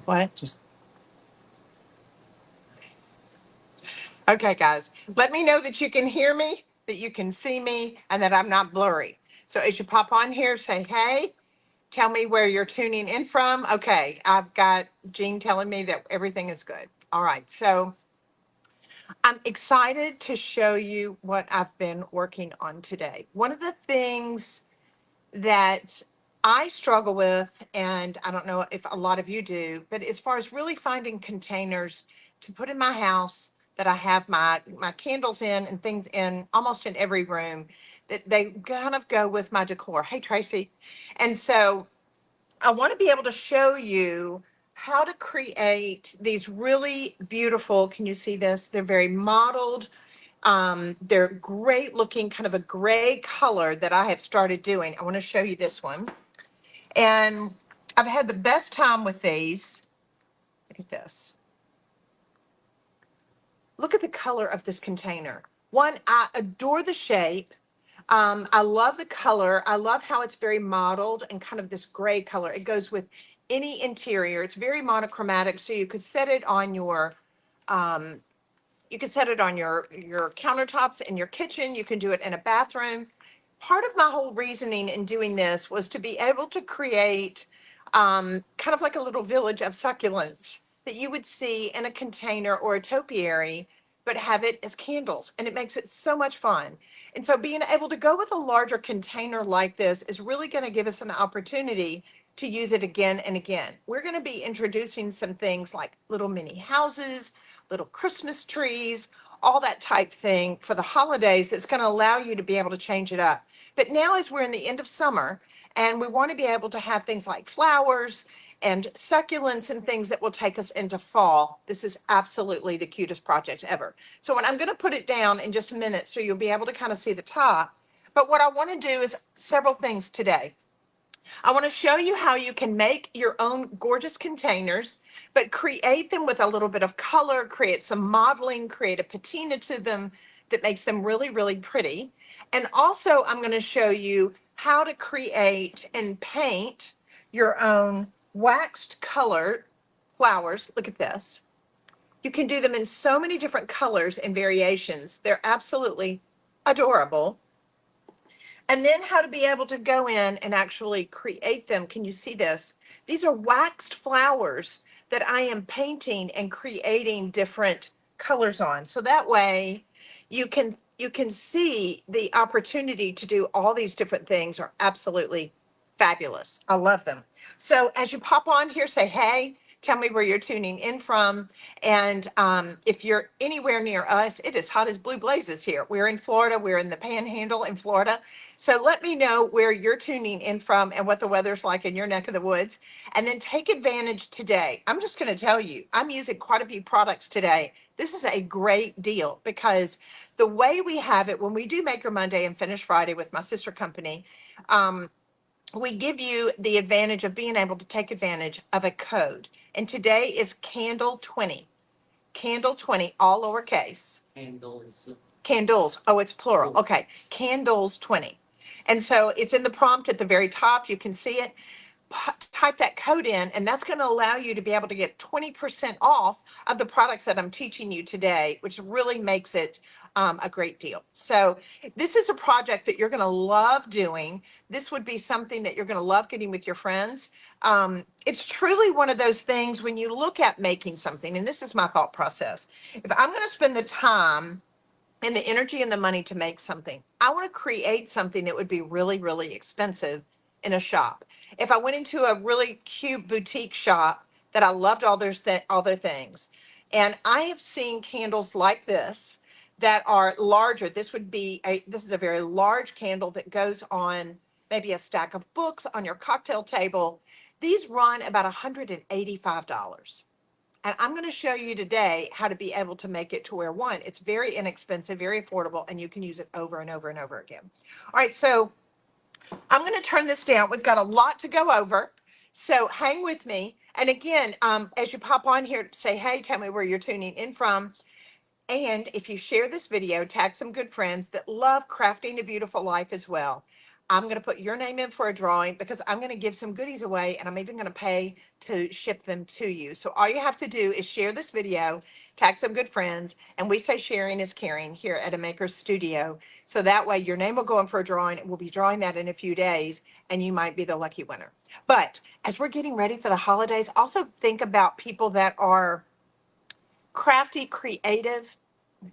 What? Just okay, guys. Let me know that you can hear me, that you can see me, and that I'm not blurry. So as you pop on here, say hey. Tell me where you're tuning in from. Okay, I've got Jean telling me that everything is good. All right, so I'm excited to show you what I've been working on today. One of the things that I struggle with, and I don't know if a lot of you do, but as far as really finding containers to put in my house that I have my candles in and things in almost in every room, that they kind of go with my decor. Hey, Tracy. And so I want to be able to show you how to create these really beautiful, can you see this? They're very modeled. They're great looking, kind of a gray color that I have started doing. I want to show you this one. And I've had the best time with these. Look at this. Look at the color of this container. One, I adore the shape. I love the color. I love how it's very modeled and kind of this gray color. It goes with any interior. It's very monochromatic, so you could set it on um, your countertops in your kitchen. You can do it in a bathroom. Part of my whole reasoning in doing this was to be able to create kind of like a little village of succulents that you would see in a container or a topiary, but have it as candles. And it makes it so much fun. And so being able to go with a larger container like this is really going to give us an opportunity to use it again and again. We're going to be introducing some things like little mini houses, little Christmas trees, all that type thing for the holidays that's going to allow you to be able to change it up. But now, as we're in the end of summer and we want to be able to have things like flowers and succulents and things that will take us into fall, this is absolutely the cutest project ever. So, when I'm going to put it down in just a minute so you'll be able to kind of see the top. But what I want to do is several things today. I want to show you how you can make your own gorgeous containers, but create them with a little bit of color, create some modeling, create a patina to them that makes them really, really pretty. And also, I'm going to show you how to create and paint your own waxed color flowers. Look at this. You can do them in so many different colors and variations. They're absolutely adorable. And then how to be able to go in and actually create them. Can you see this? These are waxed flowers that I am painting and creating different colors on. So that way you can see the opportunity to do all these different things are absolutely fabulous. I love them. So as you pop on here, say hey, tell me where you're tuning in from. And if you're anywhere near us, it is hot as blue blazes here. We're in Florida. We're in the Panhandle in Florida. So let me know where you're tuning in from and what the weather's like in your neck of the woods. And then take advantage today. I'm just going to tell you, I'm using quite a few products today. This is a great deal because the way we have it when we do Maker Monday and Finish Friday with my sister company, um, we give you the advantage of being able to take advantage of a code. And today is Candle 20. Candle 20, all lowercase. Candles. Candles. Oh, it's plural. Okay. Candles 20. And so it's in the prompt at the very top. You can see it. Type that code in, and that's going to allow you to be able to get 20% off of the products that I'm teaching you today, which really makes it a great deal. So this is a project that you're going to love doing. This would be something that you're going to love getting with your friends. It's truly one of those things when you look at making something, and this is my thought process. If I'm going to spend the time and the energy and the money to make something, I want to create something that would be really, really expensive in a shop. If I went into a really cute boutique shop that I loved all their things, and I have seen candles like this that are larger. This is a very large candle that goes on maybe a stack of books on your cocktail table. These run about $185. And I'm going to show you today how to be able to make it to where one, it's very inexpensive, very affordable, and you can use it over and over and over again. All right, so I'm going to turn this down. We've got a lot to go over. So hang with me. And again, as you pop on here, say, hey, tell me where you're tuning in from. And if you share this video, tag some good friends that love crafting a beautiful life as well. I'm going to put your name in for a drawing because I'm going to give some goodies away and I'm even going to pay to ship them to you. So all you have to do is share this video, tag some good friends, and we say sharing is caring here at a Maker Studio. So that way your name will go in for a drawing and we'll be drawing that in a few days and you might be the lucky winner. But as we're getting ready for the holidays, also think about people that are crafty, creative.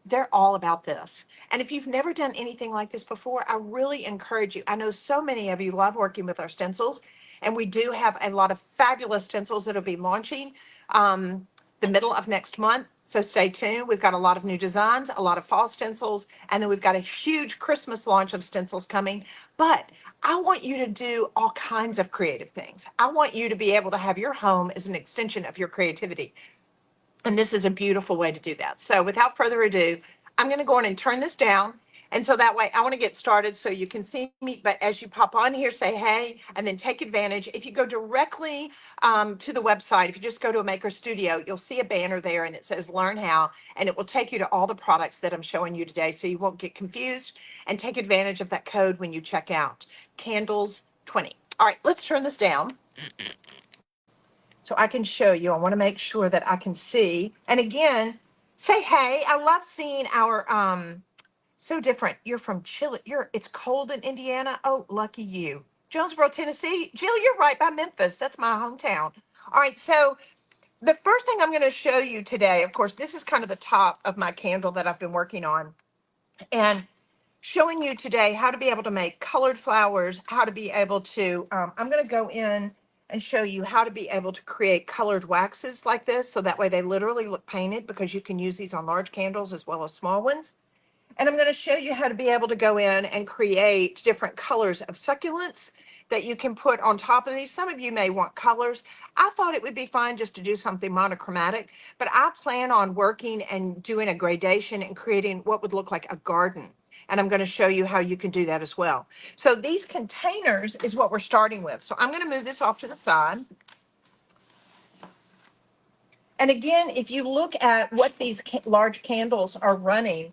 They're all about this. And if you've never done anything like this before, I really encourage you. I know so many of you love working with our stencils, and we do have a lot of fabulous stencils that'll be launching the middle of next month. So stay tuned. We've got a lot of new designs, a lot of fall stencils, and then we've got a huge Christmas launch of stencils coming. But I want you to do all kinds of creative things. I want you to be able to have your home as an extension of your creativity. And this is a beautiful way to do that. So without further ado, I'm going to go on and turn this down. And so that way I want to get started so you can see me. But as you pop on here, say hey, and then take advantage. If you go directly to the website, if you just go to a Maker Studio, you'll see a banner there and it says learn how, and it will take you to all the products that I'm showing you today. So you won't get confused, and take advantage of that code when you check out, Candles 20. All right, let's turn this down so I can show you. I want to make sure that I can see. And again, say hey. I love seeing our so different. You're from Chile. It's cold in Indiana. Oh, lucky you. Jonesboro, Tennessee. Jill, you're right by Memphis. That's my hometown. All right, so the first thing I'm going to show you today, of course, this is kind of the top of my candle that I've been working on. And showing you today how to be able to make colored flowers, how to be able to, I'm going to go in and show you how to be able to create colored waxes like this. So that way they literally look painted, because you can use these on large candles as well as small ones. And I'm going to show you how to be able to go in and create different colors of succulents that you can put on top of these. Some of you may want colors. I thought it would be fine just to do something monochromatic, but I plan on working and doing a gradation and creating what would look like a garden. And I'm going to show you how you can do that as well. So these containers is what we're starting with. So I'm going to move this off to the side. And again, if you look at what these large candles are running,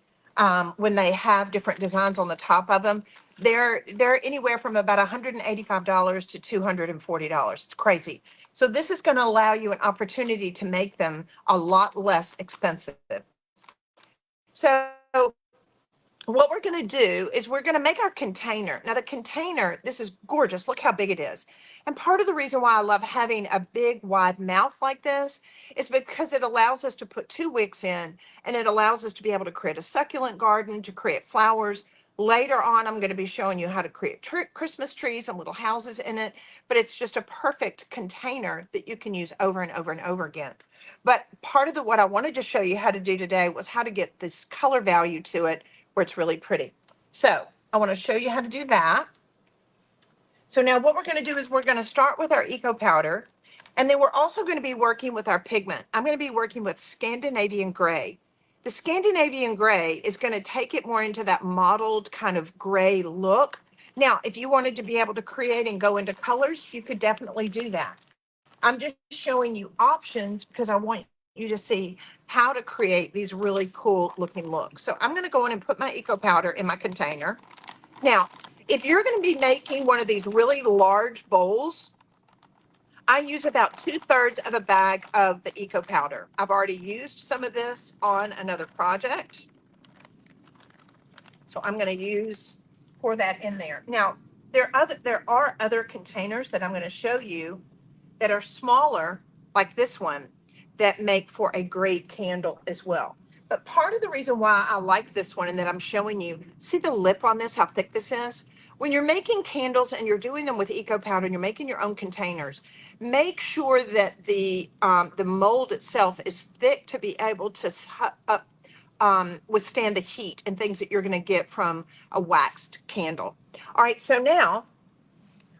when they have different designs on the top of them, they're anywhere from about $185 to $240. It's crazy. So this is going to allow you an opportunity to make them a lot less expensive. So what we're going to do is we're going to make our container. Now the container, this is gorgeous. Look how big it is. And part of the reason why I love having a big wide mouth like this is because it allows us to put 2 wicks in, and it allows us to be able to create a succulent garden, to create flowers. Later on, I'm going to be showing you how to create Christmas trees and little houses in it, but it's just a perfect container that you can use over and over and over again. But part of what I wanted to show you how to do today was how to get this color value to it where it's really pretty. So I want to show you how to do that. So now what we're going to do is we're going to start with our eco powder, and then we're also going to be working with our pigment. I'm going to be working with Scandinavian gray. The Scandinavian gray is going to take it more into that mottled kind of gray look. Now, if you wanted to be able to create and go into colors, you could definitely do that. I'm just showing you options because I want you to see how to create these really cool looking looks. So I'm going to go in and put my eco powder in my container. Now, if you're going to be making one of these really large bowls, I use about 2/3 of a bag of the eco powder. I've already used some of this on another project. So I'm going to pour that in there. Now, there are other containers that I'm going to show you that are smaller, like this one, that make for a great candle as well. But part of the reason why I like this one and that I'm showing you, see the lip on this, how thick this is? When you're making candles and you're doing them with eco powder and you're making your own containers, make sure that the mold itself is thick to be able to withstand the heat and things that you're going to get from a waxed candle. All right, so now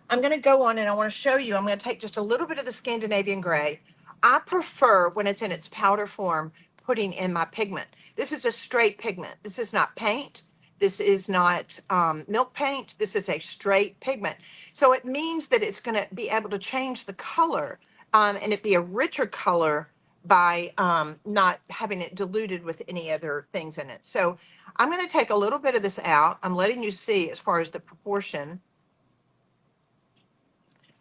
I'm going to go on and I want to show you, I'm going to take just a little bit of the Scandinavian gray. I prefer when it's in its powder form, putting in my pigment. This is a straight pigment. This is not paint. This is not milk paint. This is a straight pigment. So it means that it's going to be able to change the color and it be a richer color by not having it diluted with any other things in it. So I'm going to take a little bit of this out. I'm letting you see as far as the proportion.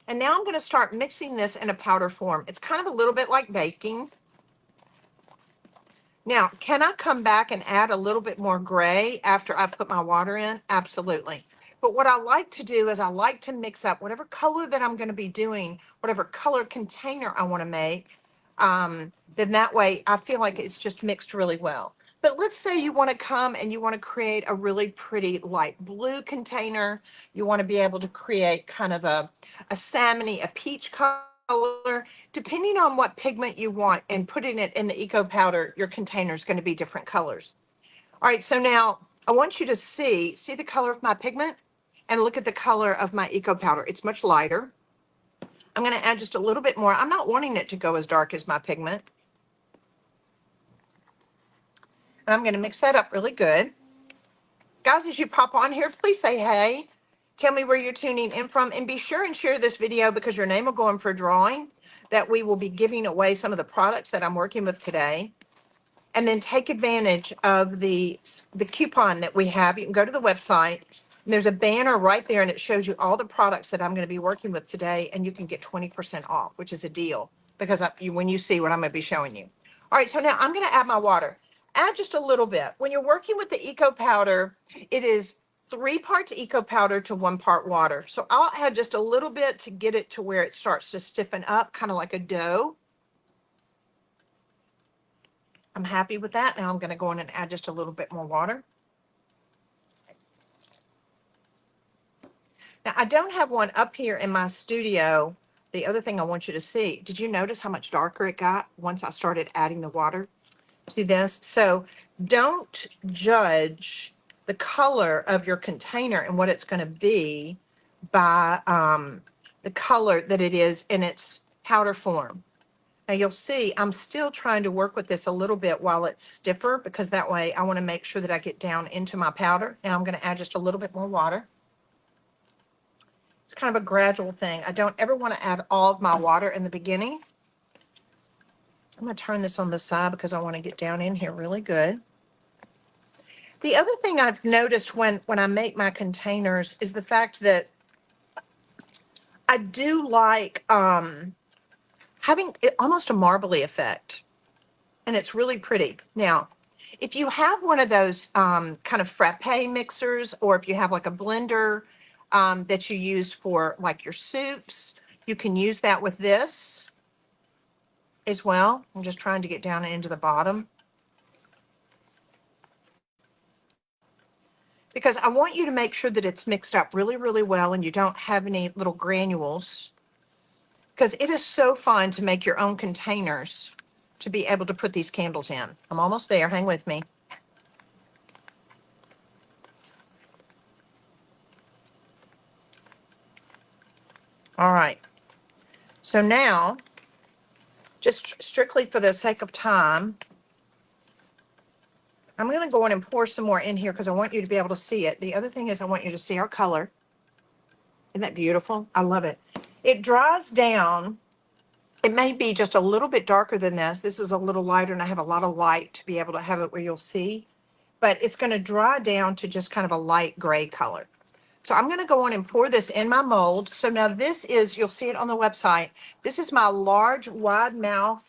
And now I'm going to start mixing this in a powder form. It's kind of a little bit like baking. Now, can I come back and add a little bit more gray after I put my water in? Absolutely. But what I like to do is I like to mix up whatever color that I'm going to be doing, whatever color container I want to make. Then that way I feel like it's just mixed really well. But let's say you want to come and you want to create a really pretty light blue container. You want to be able to create kind of a salmony, a peach color. Depending on what pigment you want and putting it in the eco powder, your container is going to be different colors. All right, so now I want you to see the color of my pigment and look at the color of my eco powder. It's much lighter. I'm going to add just a little bit more. I'm not wanting it to go as dark as my pigment. And I'm going to mix that up really good. Guys, as you pop on here, please say hey. Tell me where you're tuning in from, and be sure and share this video because your name will go in for a drawing that we will be giving away some of the products that I'm working with today. And then take advantage of the coupon that we have. You can go to the website, and there's a banner right there, and it shows you all the products that I'm going to be working with today, and you can get 20% off, which is a deal because when you see what I'm going to be showing you. All right, so now I'm going to add my water. Add just a little bit. When you're working with the eco powder, it is 3 parts eco powder to 1 part water. So I'll add just a little bit to get it to where it starts to stiffen up, kind of like a dough. I'm happy with that. Now I'm going to go in and add just a little bit more water. Now I don't have one up here in my studio. The other thing I want you to see, did you notice how much darker it got once I started adding the water to this? So don't judge the color of your container and what it's going to be by the color that it is in its powder form. Now you'll see I'm still trying to work with this a little bit while it's stiffer because that way I want to make sure that I get down into my powder. Now I'm going to add just a little bit more water. It's kind of a gradual thing. I don't ever want to add all of my water in the beginning. I'm going to turn this on the side because I want to get down in here really good. The other thing I've noticed when I make my containers is the fact that I do like having almost a marbly effect, and it's really pretty. Now, if you have one of those kind of frappe mixers, or if you have like a blender that you use for like your soups, you can use that with this as well. I'm just trying to get down into the bottom, because I want you to make sure that it's mixed up really, really well and you don't have any little granules, because it is so fun to make your own containers to be able to put these candles in. I'm almost there. Hang with me. All right. So now, just strictly for the sake of time, I'm going to go in and pour some more in here because I want you to be able to see it. The other thing is I want you to see our color. Isn't that beautiful? I love it. It dries down. It may be just a little bit darker than this. This is a little lighter, and I have a lot of light to be able to have it where you'll see. But it's going to dry down to just kind of a light gray color. So I'm going to go on and pour this in my mold. So now this is, you'll see it on the website, this is my large wide mouth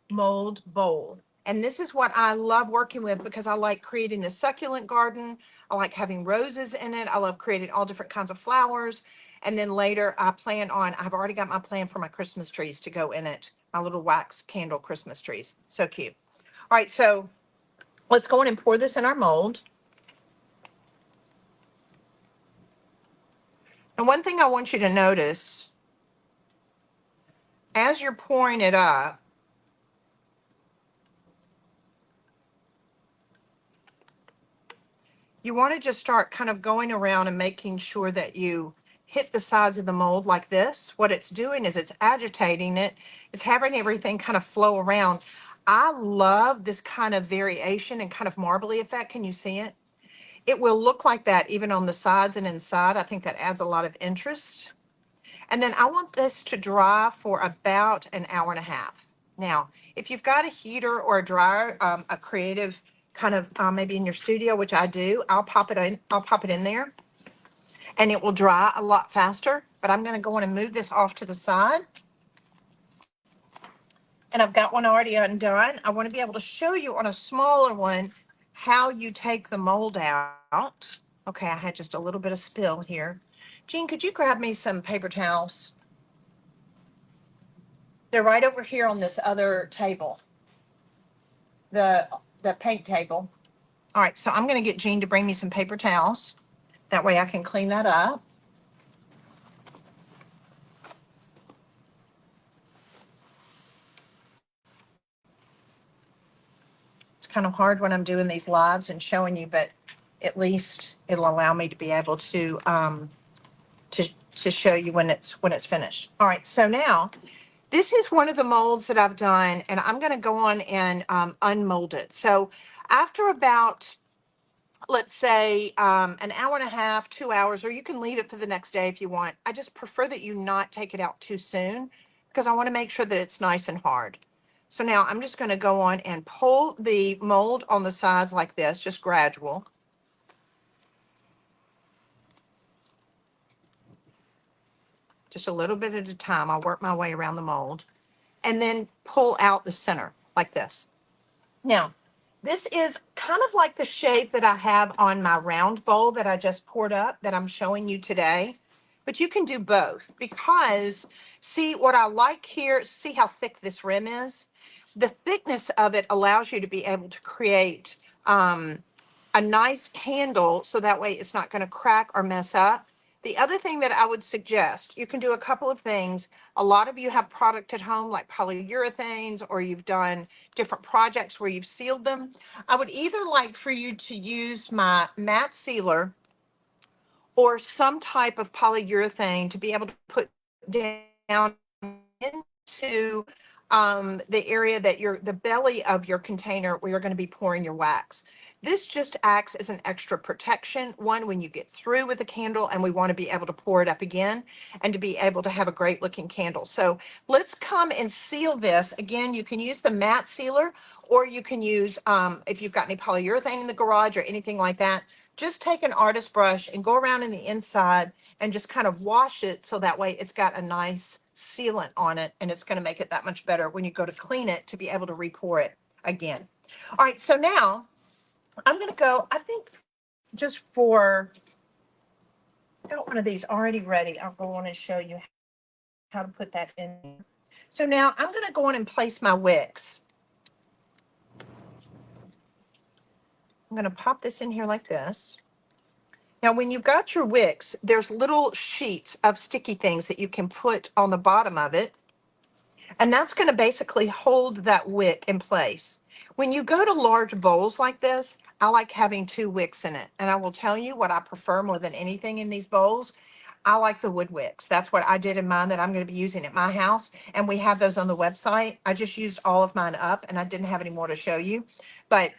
mold bowl. And this is what I love working with because I like creating the succulent garden. I like having roses in it. I love creating all different kinds of flowers. And then later I've already got my plan for my Christmas trees to go in it. My little wax candle Christmas trees. So cute. All right, so let's go in and pour this in our mold. And one thing I want you to notice, as you're pouring it up, you want to just start kind of going around and making sure that you hit the sides of the mold like this. What it's doing is it's agitating it. It's having everything kind of flow around. I love this kind of variation and kind of marbly effect. Can you see it? It will look like that even on the sides and inside. I think that adds a lot of interest. And then I want this to dry for about an hour and a half. Now, if you've got a heater or a dryer, a creative kind of maybe in your studio, which I do, I'll pop it in there, and it will dry a lot faster. but I'm going to go on and move this off to the side. And I've got one already undone. I want to be able to show you on a smaller one how you take the mold out. Okay, I had just a little bit of spill here. Jean, could you grab me some paper towels? They're right over here on this other table, the the paint table. All right, so I'm going to get Jean to bring me some paper towels. That way I can clean that up. It's kind of hard when I'm doing these lives and showing you, but at least it'll allow me to be able to show you when it's finished. All right, so now this is one of the molds that I've done, and I'm going to go on and unmold it. So after about, let's say, an hour and a half, 2 hours, or you can leave it for the next day if you want. I just prefer that you not take it out too soon because I want to make sure that it's nice and hard. So now I'm just going to go on and pull the mold on the sides like this, just gradual. Just a little bit at a time. I'll work my way around the mold and then pull out the center like this. Now, this is kind of like the shape that I have on my round bowl that I just poured up that I'm showing you today. But you can do both because, see, what I like here, see how thick this rim is? The thickness of it allows you to be able to create a nice candle so that way it's not going to crack or mess up. The other thing that I would suggest, you can do a couple of things. A lot of you have product at home like polyurethanes, or you've done different projects where you've sealed them. I would either like for you to use my matte sealer or some type of polyurethane to be able to put down into the area that the belly of your container where you're going to be pouring your wax. This just acts as an extra protection, one, when you get through with the candle and we want to be able to pour it up again and to be able to have a great looking candle. So let's come and seal this. Again, you can use the matte sealer, or you can use, if you've got any polyurethane in the garage or anything like that, just take an artist brush and go around in the inside and just kind of wash it so that way it's got a nice sealant on it, and it's going to make it that much better when you go to clean it to be able to re-pour it again. All right, so now I'm going to go, I think just for, I got one of these already ready. I'll go on and show you how to put that in. So now I'm going to go on and place my wicks. I'm going to pop this in here like this. Now, when you've got your wicks, there's little sheets of sticky things that you can put on the bottom of it. And that's going to basically hold that wick in place. When you go to large bowls like this, I like having 2 wicks in it. And I will tell you what I prefer more than anything in these bowls. I like the wood wicks. That's what I did in mine that I'm going to be using at my house. And we have those on the website. I just used all of mine up and I didn't have any more to show you. But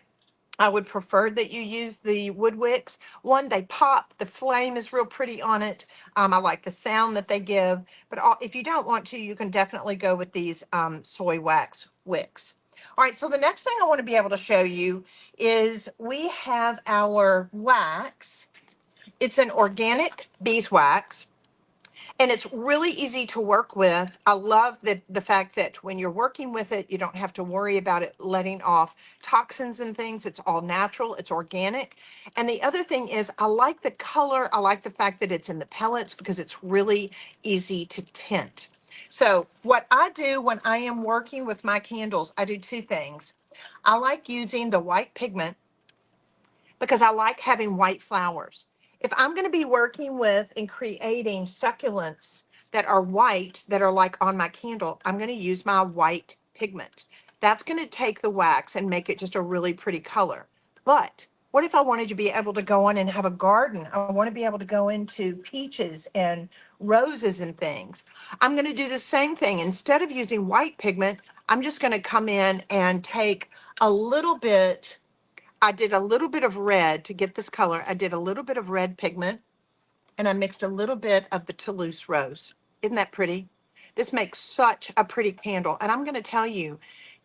I would prefer that you use the wood wicks. One, they pop. The flame is real pretty on it. I like the sound that they give. But if you don't want to, you can definitely go with these soy wax wicks. All right, so the next thing I want to be able to show you is we have our wax. It's an organic beeswax. And it's really easy to work with. I love the fact that when you're working with it, you don't have to worry about it letting off toxins and things. It's all natural, it's organic. And the other thing is I like the color. I like the fact that it's in the pellets because it's really easy to tint. So what I do when I am working with my candles, I do 2 things. I like using the white pigment because I like having white flowers. If I'm going to be working with and creating succulents that are white, that are like on my candle, I'm going to use my white pigment. That's going to take the wax and make it just a really pretty color. But what if I wanted to be able to go on and have a garden? I want to be able to go into peaches and roses and things. I'm going to do the same thing. Instead of using white pigment, I'm just going to come in and take a little bit. I did a little bit of red to get this color. I did a little bit of red pigment and I mixed a little bit of the Toulouse rose. Isn't that pretty? This makes such a pretty candle. And I'm going to tell you,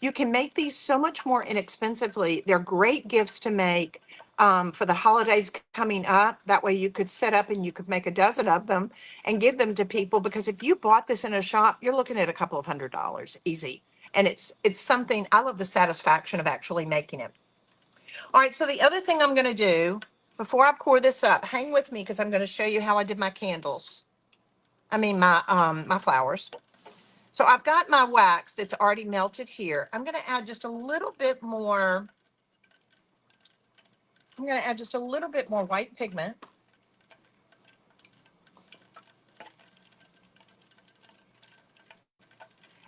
You can make these so much more inexpensively. They're great gifts to make for the holidays coming up. That way you could set up and you could make a dozen of them and give them to people, because if you bought this in a shop, you're looking at a couple of $100 easy. And it's something, I love the satisfaction of actually making it. All right, so the other thing I'm going to do before I pour this up, hang with me because I'm going to show you how I did my candles. I mean my flowers. So I've got my wax that's already melted here. I'm going to add just a little bit more. I'm going to add just a little bit more white pigment.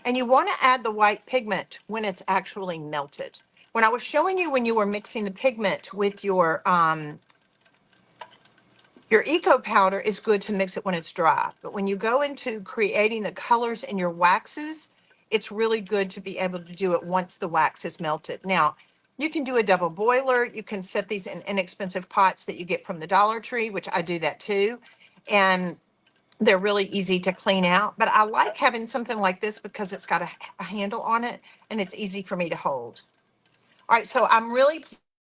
And you want to add the white pigment when it's actually melted. When I was showing you when you were mixing the pigment with your eco powder, is good to mix it when it's dry. But when you go into creating the colors in your waxes, it's really good to be able to do it once the wax is melted. Now, you can do a double boiler. You can set these in inexpensive pots that you get from the Dollar Tree, which I do that too. And they're really easy to clean out. But I like having something like this because it's got a handle on it and it's easy for me to hold. All right, so I'm really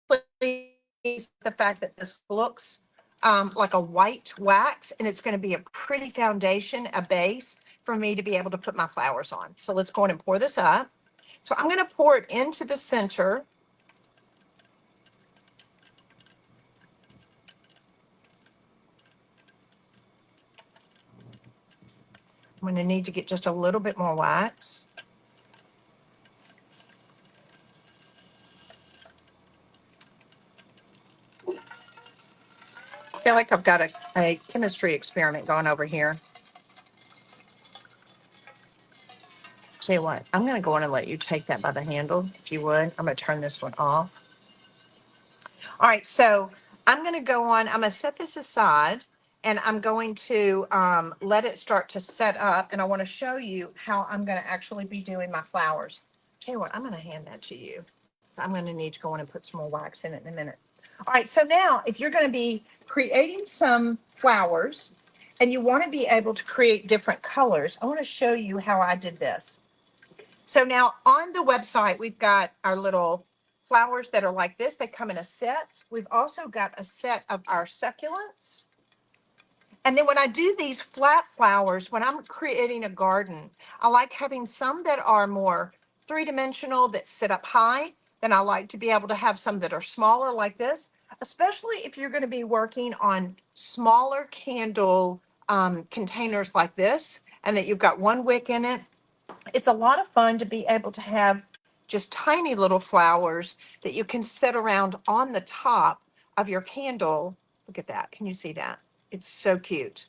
pleased with the fact that this looks like a white wax, and it's going to be a pretty foundation, a base for me to be able to put my flowers on. So let's go ahead and pour this up. So I'm going to pour it into the center. I'm going to need to get just a little bit more wax. I feel like I've got a chemistry experiment going over here. Tell you what, I'm going to go in and let you take that by the handle, if you would. I'm going to turn this one off. All right, so I'm going to go on. I'm going to set this aside, and I'm going to let it start to set up. And I want to show you how I'm going to actually be doing my flowers. Tell you what, I'm going to hand that to you. I'm going to need to go in and put some more wax in it in a minute. All right, so now if you're going to be creating some flowers and you want to be able to create different colors, I want to show you how I did this. So now on the website, we've got our little flowers that are like this. They come in a set. We've also got a set of our succulents. And then when I do these flat flowers, when I'm creating a garden, I like having some that are more three-dimensional that sit up high. Then I like to be able to have some that are smaller like this, especially if you're going to be working on smaller candle containers like this, and that you've got one wick in it. It's a lot of fun to be able to have just tiny little flowers that you can set around on the top of your candle. Look at that. Can you see that? It's so cute.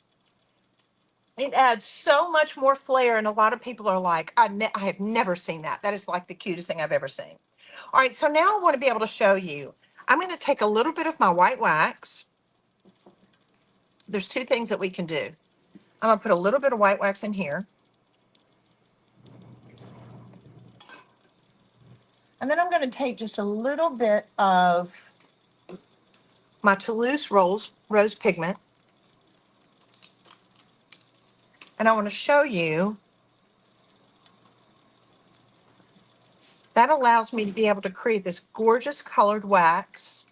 It adds so much more flair, and a lot of people are like, I have never seen that. That is like the cutest thing I've ever seen. All right, so now I want to be able to show you. I'm going to take a little bit of my white wax. There's two things that we can do. I'm going to put a little bit of white wax in here. And then I'm going to take just a little bit of my Toulouse rose pigment. And I want to show you that allows me to be able to create this gorgeous colored wax.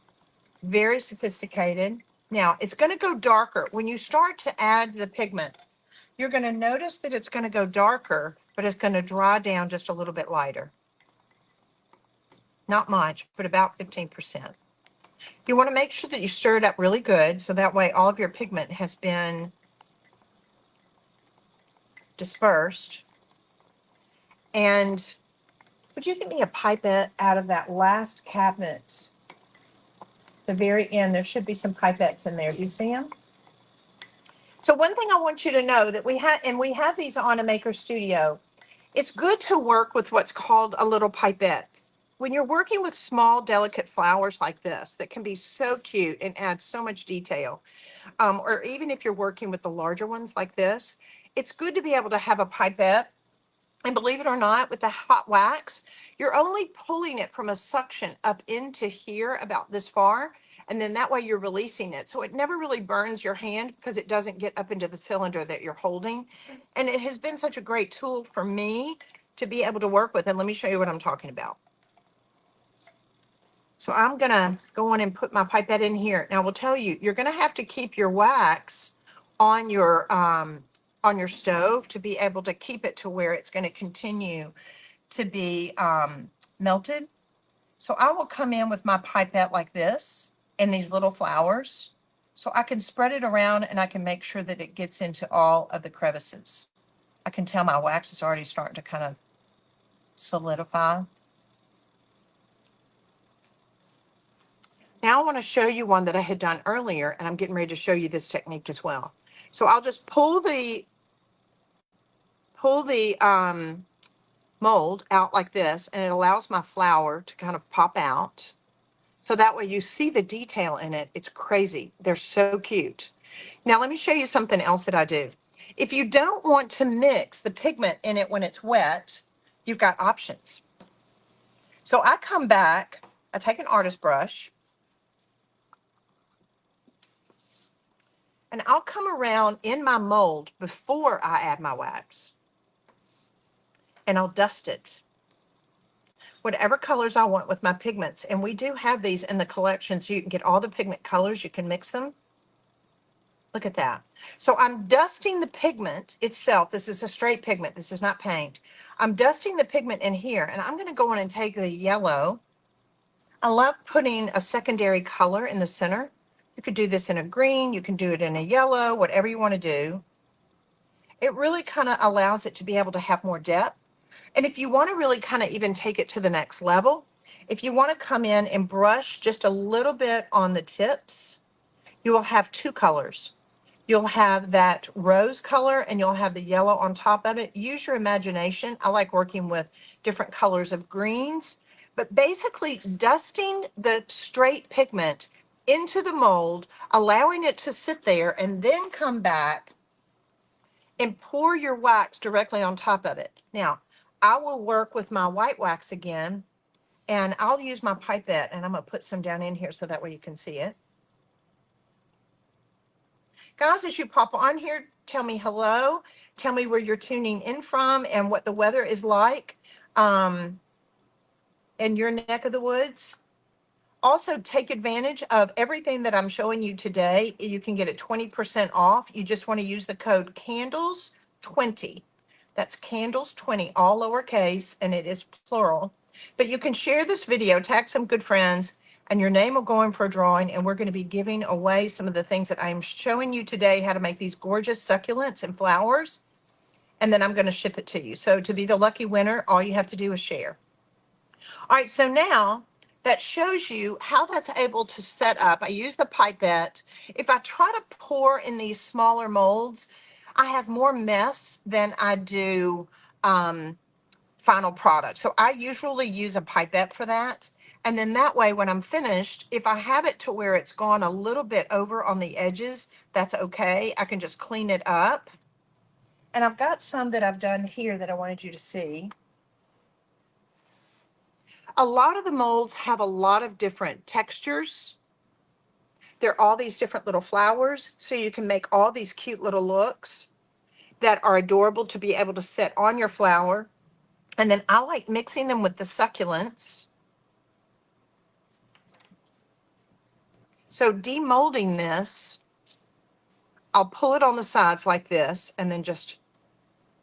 Very sophisticated. Now it's going to go darker. When you start to add the pigment, you're going to notice that it's going to go darker, but it's going to dry down just a little bit lighter. Not much, but about 15%. You want to make sure that you stir it up really good, so that way all of your pigment has been dispersed. And would you give me a pipette out of that last cabinet? The very end, there should be some pipettes in there. Do you see them? So one thing I want you to know that we have these on a Maker Studio. It's good to work with what's called a little pipette. When you're working with small, delicate flowers like this that can be so cute and add so much detail, or even if you're working with the larger ones like this, it's good to be able to have a pipette. And believe it or not, with the hot wax, you're only pulling it from a suction up into here about this far. And then that way you're releasing it. So it never really burns your hand because it doesn't get up into the cylinder that you're holding. And it has been such a great tool for me to be able to work with. And let me show you what I'm talking about. So I'm gonna go on and put my pipette in here. Now I will tell you, you're gonna have to keep your wax on your stove to be able to keep it to where it's gonna continue to be melted. So I will come in with my pipette like this in these little flowers. So I can spread it around and I can make sure that it gets into all of the crevices. I can tell my wax is already starting to kind of solidify. Now I want to show you one that I had done earlier, and I'm getting ready to show you this technique as well. So I'll just pull the mold out like this, and it allows my flower to kind of pop out. So that way you see the detail in it. It's crazy. They're so cute. Now let me show you something else that I do. If you don't want to mix the pigment in it when it's wet, you've got options. So I come back, I take an artist brush, and I'll come around in my mold before I add my wax. And I'll dust it. Whatever colors I want with my pigments. And we do have these in the collection, so you can get all the pigment colors. You can mix them. Look at that. So I'm dusting the pigment itself. This is a straight pigment. This is not paint. I'm dusting the pigment in here, and I'm going to go on and take the yellow. I love putting a secondary color in the center. You could do this in a green. You can do it in a yellow, whatever you want to do. It really kind of allows it to be able to have more depth. And if you want to really kind of even take it to the next level, if you want to come in and brush just a little bit on the tips, you will have two colors. You'll have that rose color and you'll have the yellow on top of it. Use your imagination. I like working with different colors of greens, but basically dusting the straight pigment into the mold, allowing it to sit there, and then come back and pour your wax directly on top of it. Now, I will work with my white wax again, and I'll use my pipette, and I'm going to put some down in here so that way you can see it. Guys, as you pop on here, tell me hello. Tell me where you're tuning in from and what the weather is like in your neck of the woods. Also, take advantage of everything that I'm showing you today. You can get it 20% off. You just want to use the code CANDLES20. That's CANDLES20, all lowercase, and it is plural. But you can share this video, tag some good friends, and your name will go in for a drawing, and we're going to be giving away some of the things that I'm showing you today, how to make these gorgeous succulents and flowers, and then I'm going to ship it to you. So to be the lucky winner, all you have to do is share. All right, so now that shows you how that's able to set up. I use the pipette. If I try to pour in these smaller molds, I have more mess than I do final product. So I usually use a pipette for that. And then that way, when I'm finished, if I have it to where it's gone a little bit over on the edges, that's okay. I can just clean it up. And I've got some that I've done here that I wanted you to see. A lot of the molds have a lot of different textures. They're all these different little flowers, so you can make all these cute little looks that are adorable to be able to set on your flower. And then I like mixing them with the succulents. So demolding this, I'll pull it on the sides like this and then just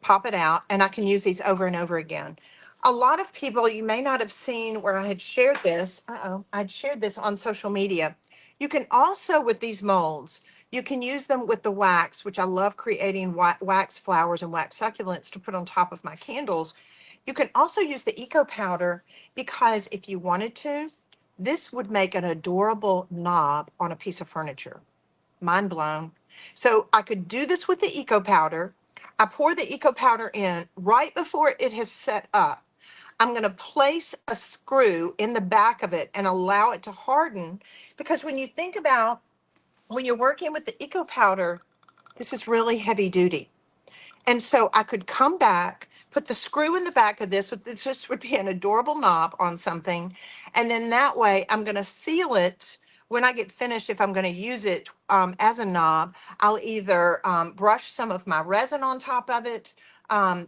pop it out, and I can use these over and over again. A lot of people, you may not have seen where I had shared this. I'd shared this on social media. You can also, with these molds, you can use them with the wax, which I love creating wax flowers and wax succulents to put on top of my candles. You can also use the eco powder, because if you wanted to, this would make an adorable knob on a piece of furniture. Mind blown. So I could do this with the eco powder. I pour the eco powder in right before it has set up. I'm going to place a screw in the back of it and allow it to harden, because when you think about when you're working with the eco powder, this is really heavy duty. And so I could come back, put the screw in the back of this. This would be an adorable knob on something. And then that way I'm going to seal it when I get finished. If I'm going to use it as a knob, I'll either brush some of my resin on top of it,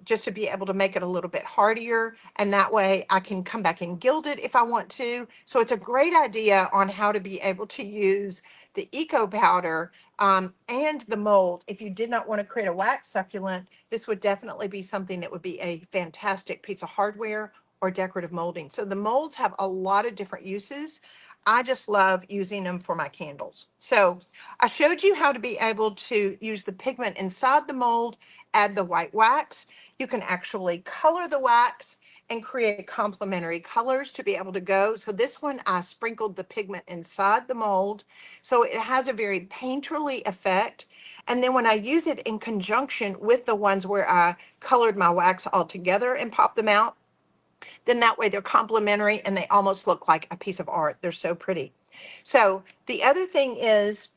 just to be able to make it a little bit hardier. And that way I can come back and gild it if I want to. So it's a great idea on how to be able to use the eco powder and the mold. If you did not want to create a wax succulent, this would definitely be something that would be a fantastic piece of hardware or decorative molding. So the molds have a lot of different uses. I just love using them for my candles. So I showed you how to be able to use the pigment inside the mold, add the white wax. You can actually color the wax and create complementary colors to be able to go. So this one, I sprinkled the pigment inside the mold. So it has a very painterly effect. And then when I use it in conjunction with the ones where I colored my wax all together and popped them out, then that way they're complementary and they almost look like a piece of art. They're so pretty. So the other thing is,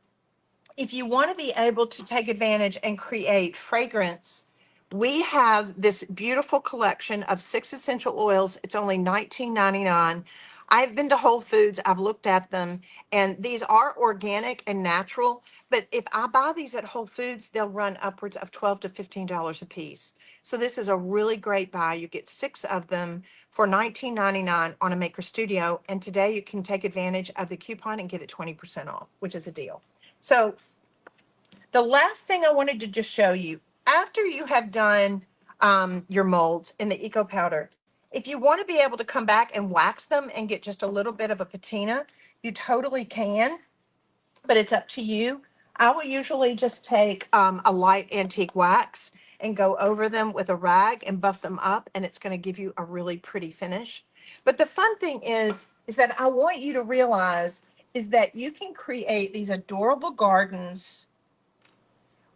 if you want to be able to take advantage and create fragrance, we have this beautiful collection of 6 essential oils. It's only $19.99. I've been to Whole Foods, I've looked at them, and these are organic and natural. But if I buy these at Whole Foods, they'll run upwards of $12 to $15 a piece. So this is a really great buy. You get 6 of them for $19.99 on a Maker Studio. And today you can take advantage of the coupon and get it 20% off, which is a deal. So the last thing I wanted to just show you, after you have done your molds in the eco powder, if you want to be able to come back and wax them and get just a little bit of a patina, you totally can, but it's up to you. I will usually just take a light antique wax and go over them with a rag and buff them up, and it's going to give you a really pretty finish. But the fun thing is that I want you to realize is that you can create these adorable gardens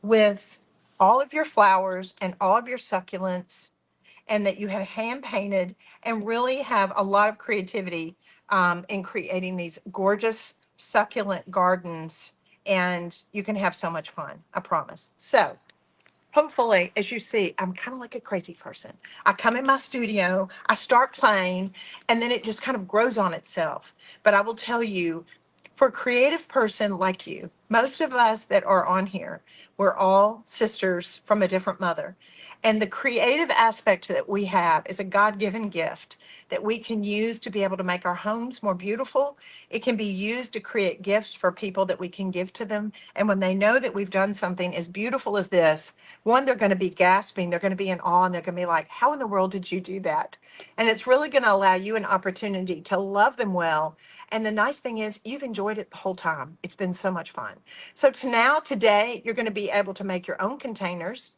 with all of your flowers and all of your succulents, and that you have hand painted and really have a lot of creativity in creating these gorgeous succulent gardens. And you can have so much fun, I promise. So hopefully, as you see, I'm kind of like a crazy person. I come in my studio, I start playing, and then it just kind of grows on itself. But I will tell you, for a creative person like you, most of us that are on here, we're all sisters from a different mother. And the creative aspect that we have is a God-given gift that we can use to be able to make our homes more beautiful. It can be used to create gifts for people that we can give to them. And when they know that we've done something as beautiful as this, one, they're going to be gasping, they're going to be in awe, and they're going to be like, how in the world did you do that? And it's really going to allow you an opportunity to love them well. And the nice thing is you've enjoyed it the whole time. It's been so much fun. So today, you're going to be able to make your own containers.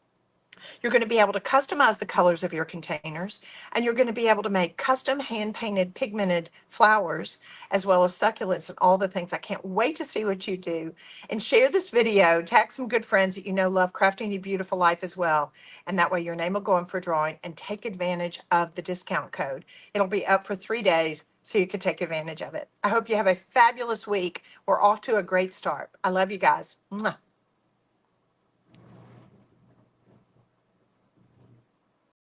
You're going to be able to customize the colors of your containers, and you're going to be able to make custom hand-painted pigmented flowers, as well as succulents and all the things. I can't wait to see what you do. And share this video, tag some good friends that you know love crafting a beautiful life as well. And that way your name will go in for a drawing, and take advantage of the discount code. It'll be up for 3 days, so you can take advantage of it. I hope you have a fabulous week. We're off to a great start. I love you guys. Mwah.